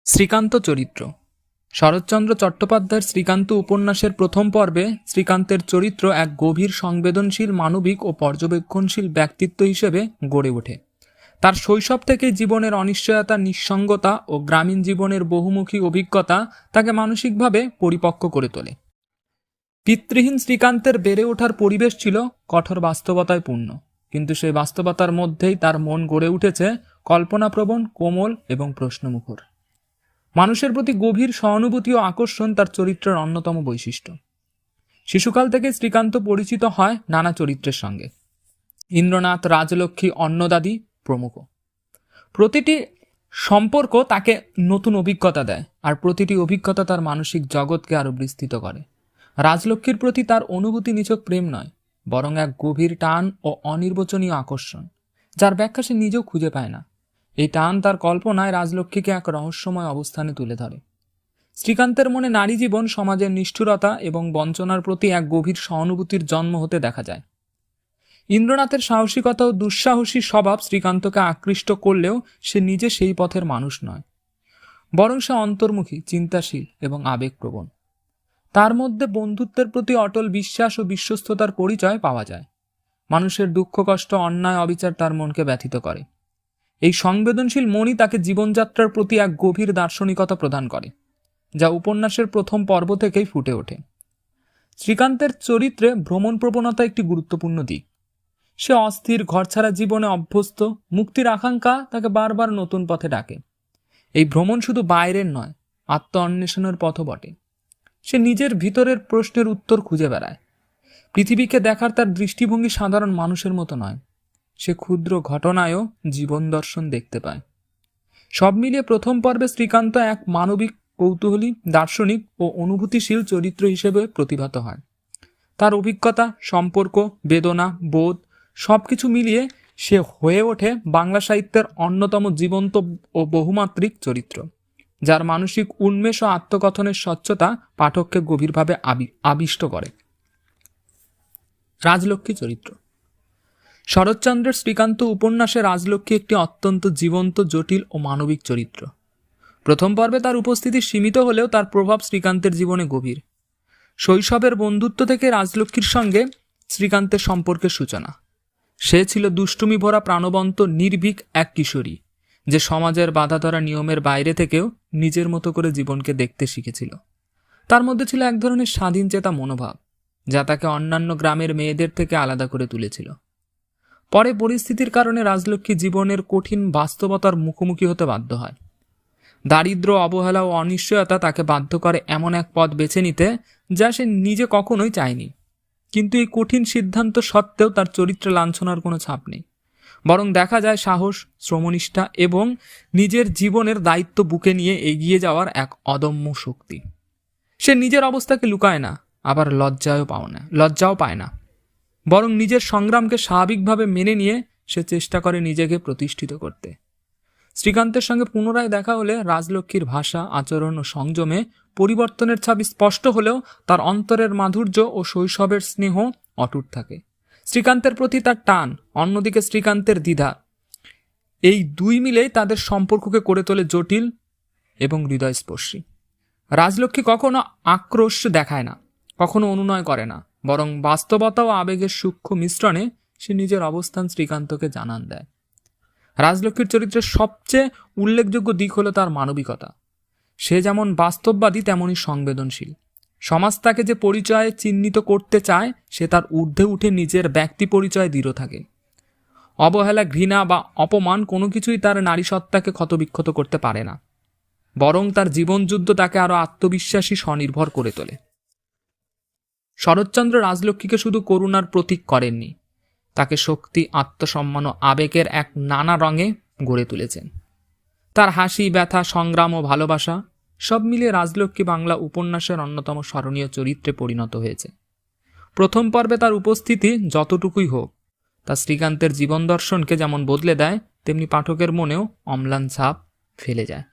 শ্রীকান্ত চরিত্র। শরৎচন্দ্র চট্টোপাধ্যায়ের শ্রীকান্ত উপন্যাসের প্রথম পর্বে শ্রীকান্তের চরিত্র এক গভীর সংবেদনশীল, মানবিক ও পর্যবেক্ষণশীল ব্যক্তিত্ব হিসেবে গড়ে ওঠে। তার শৈশব থেকেই জীবনের অনিশ্চয়তা, নিঃসঙ্গতা ও গ্রামীণ জীবনের বহুমুখী অভিজ্ঞতা তাকে মানসিকভাবে পরিপক্ক করে তোলে। পিতৃহীন শ্রীকান্তের বেড়ে ওঠার পরিবেশ ছিল কঠোর বাস্তবতায় পূর্ণ, কিন্তু সেই বাস্তবতার মধ্যেই তার মন গড়ে উঠেছে কল্পনাপ্রবণ, কোমল এবং প্রশ্নমুখর। মানুষের প্রতি গভীর সহানুভূতি ও আকর্ষণ তার চরিত্রের অন্যতম বৈশিষ্ট্য। শিশুকাল থেকে শ্রীকান্ত পরিচিত হয় নানা চরিত্রের সঙ্গে: ইন্দ্রনাথ, রাজলক্ষ্মী, অন্নদাদি প্রমুখ। প্রতিটি সম্পর্ক তাকে নতুন অভিজ্ঞতা দেয়, আর প্রতিটি অভিজ্ঞতা তার মানসিক জগৎকে আরও বিস্তৃত করে। রাজলক্ষ্মীর প্রতি তার অনুভূতি নিছক প্রেম নয়, বরং এক গভীর টান ও অনির্বচনীয় আকর্ষণ, যার ব্যাখ্যা সে নিজেও খুঁজে পায় না। এই টান তার কল্পনায় রাজলক্ষ্মীকে এক রহস্যময় অবস্থানে তুলে ধরে। শ্রীকান্তের মনে নারী জীবন, সমাজের নিষ্ঠুরতা এবং বঞ্চনার প্রতি এক গভীর সহানুভূতির জন্ম হতে দেখা যায়। ইন্দ্রনাথের সাহসিকতা ও দুঃসাহসী স্বভাব শ্রীকান্তকে আকৃষ্ট করলেও সে নিজে সেই পথের মানুষ নয়, বরং সে অন্তর্মুখী, চিন্তাশীল এবং আবেগপ্রবণ। তার মধ্যে বন্ধুত্বের প্রতি অটল বিশ্বাস ও বিশ্বস্ততার পরিচয় পাওয়া যায়। মানুষের দুঃখ, কষ্ট, অন্যায়, অবিচার তার মনকে ব্যথিত করে। এই সংবেদনশীল মনই তাকে জীবনযাত্রার প্রতি এক গভীর দার্শনিকতা প্রদান করে, যা উপন্যাসের প্রথম পর্ব থেকেই ফুটে ওঠে। শ্রীকান্তের চরিত্রে ভ্রমণ প্রবণতা একটি গুরুত্বপূর্ণ দিক। সে অস্থির, ঘরছাড়া জীবনে অভ্যস্ত, মুক্তির আকাঙ্ক্ষা তাকে বারবার নতুন পথে ডাকে। এই ভ্রমণ শুধু বাইরের নয়, আত্ম অন্বেষণের পথও বটে। সে নিজের ভিতরের প্রশ্নের উত্তর খুঁজে বেড়ায়। পৃথিবীকে দেখার তার দৃষ্টিভঙ্গি সাধারণ মানুষের মতো নয়, সে ক্ষুদ্র ঘটনায়ও জীবন দর্শন দেখতে পায়। সব মিলিয়ে প্রথম পর্বে শ্রীকান্ত এক মানবিক, কৌতূহলী, দার্শনিক ও অনুভূতিশীল চরিত্র হিসেবে প্রতিভাত হয়। তার অভিজ্ঞতা, সম্পর্ক, বেদনা, বোধ সবকিছু মিলিয়ে সে হয়ে ওঠে বাংলা সাহিত্যের অন্যতম জীবন্ত ও বহুমাত্রিক চরিত্র, যার মানসিক উন্মেষ ও আত্মকথনের স্বচ্ছতা পাঠককে গভীরভাবে আবিষ্ট করে। রাজলক্ষ্মী চরিত্র। শরৎচন্দ্রের শ্রীকান্ত উপন্যাসে রাজলক্ষ্মী একটি অত্যন্ত জীবন্ত, জটিল ও মানবিক চরিত্র। প্রথম পর্বে তার উপস্থিতি সীমিত হলেও তার প্রভাব শ্রীকান্তের জীবনে গভীর। শৈশবের বন্ধুত্ব থেকে রাজলক্ষ্মীর সঙ্গে শ্রীকান্তের সম্পর্কের সূচনা। সে ছিল দুষ্টুমি ভরা, প্রাণবন্ত, নির্ভীক এক কিশোরী, যে সমাজের বাধা ধরা নিয়মের বাইরে থেকেও নিজের মতো করে জীবনকে দেখতে শিখেছিল। তার মধ্যে ছিল এক ধরনের স্বাধীন চেতা মনোভাব, যা তাকে অন্যান্য গ্রামের মেয়েদের থেকে আলাদা করে তুলেছিল। পরে পরিস্থিতির কারণে রাজলক্ষ্মী জীবনের কঠিন বাস্তবতার মুখোমুখি হতে বাধ্য হয়। দারিদ্র্য, অবহেলা ও অনিশ্চয়তা তাকে বাধ্য করে এমন এক পথ বেছে নিতে যা সে নিজে কখনোই চায়নি। কিন্তু এই কঠিন সিদ্ধান্ত সত্ত্বেও তার চরিত্রে লাঞ্ছনার কোনো ছাপ নেই, বরং দেখা যায় সাহস, শ্রমনিষ্ঠা এবং নিজের জীবনের দায়িত্ব বুকে নিয়ে এগিয়ে যাওয়ার এক অদম্য শক্তি। সে নিজের অবস্থাকে লুকায় না, আবার লজ্জাও পায় না, বরং নিজের সংগ্রামকে স্বাভাবিকভাবে মেনে নিয়ে সে চেষ্টা করে নিজেকে প্রতিষ্ঠিত করতে। শ্রীকান্তের সঙ্গে পুনরায় দেখা হলে রাজলক্ষ্মীর ভাষা, আচরণ ও সংযমে পরিবর্তনের ছাপ স্পষ্ট হলেও তার অন্তরের মাধুর্য ও শৈশবের স্নেহ অটুট থাকে। শ্রীকান্তের প্রতি তার টান, অন্যদিকে শ্রীকান্তের দ্বিধা, এই দুই মিলেই তাদের সম্পর্ককে করে তোলে জটিল এবং হৃদয়স্পর্শী। রাজলক্ষ্মী কখনো আক্রোশ দেখায় না, কখনো অনুনয় করে না, বরং বাস্তবতা ও আবেগের সূক্ষ্ম মিশ্রণে সে নিজের অবস্থান শ্রীকান্তকে জানান দেয়। রাজলক্ষ্মীর চরিত্রের সবচেয়ে উল্লেখযোগ্য দিক হলো তার মানবিকতা। সে যেমন বাস্তববাদী, তেমনই সংবেদনশীল। সমাজ তাকে যে পরিচয়ে চিহ্নিত করতে চায়, সে তার ঊর্ধ্বে উঠে নিজের ব্যক্তি পরিচয়ে দৃঢ় থাকে। অবহেলা, ঘৃণা বা অপমান কোনো কিছুই তার নারীসত্তাকে ক্ষতবিক্ষত করতে পারে না, বরং তার জীবনযুদ্ধ তাকে আরও আত্মবিশ্বাসী, স্বনির্ভর করে তোলে। শরৎচন্দ্র রাজলক্ষ্মীকে শুধু করুণার প্রতীক করেননি, তাকে শক্তি, আত্মসম্মান ও আবেগের এক নানা রঙে গড়ে তুলেছেন। তার হাসি, ব্যথা, সংগ্রাম ও ভালোবাসা সব মিলিয়ে রাজলক্ষ্মী বাংলা উপন্যাসের অন্যতম স্মরণীয় চরিত্রে পরিণত হয়েছে। প্রথম পর্বে তার উপস্থিতি যতটুকুই হোক, তা শ্রীকান্তের জীবন দর্শনকে যেমন বদলে দেয়, তেমনি পাঠকের মনেও অম্লান ছাপ ফেলে যায়।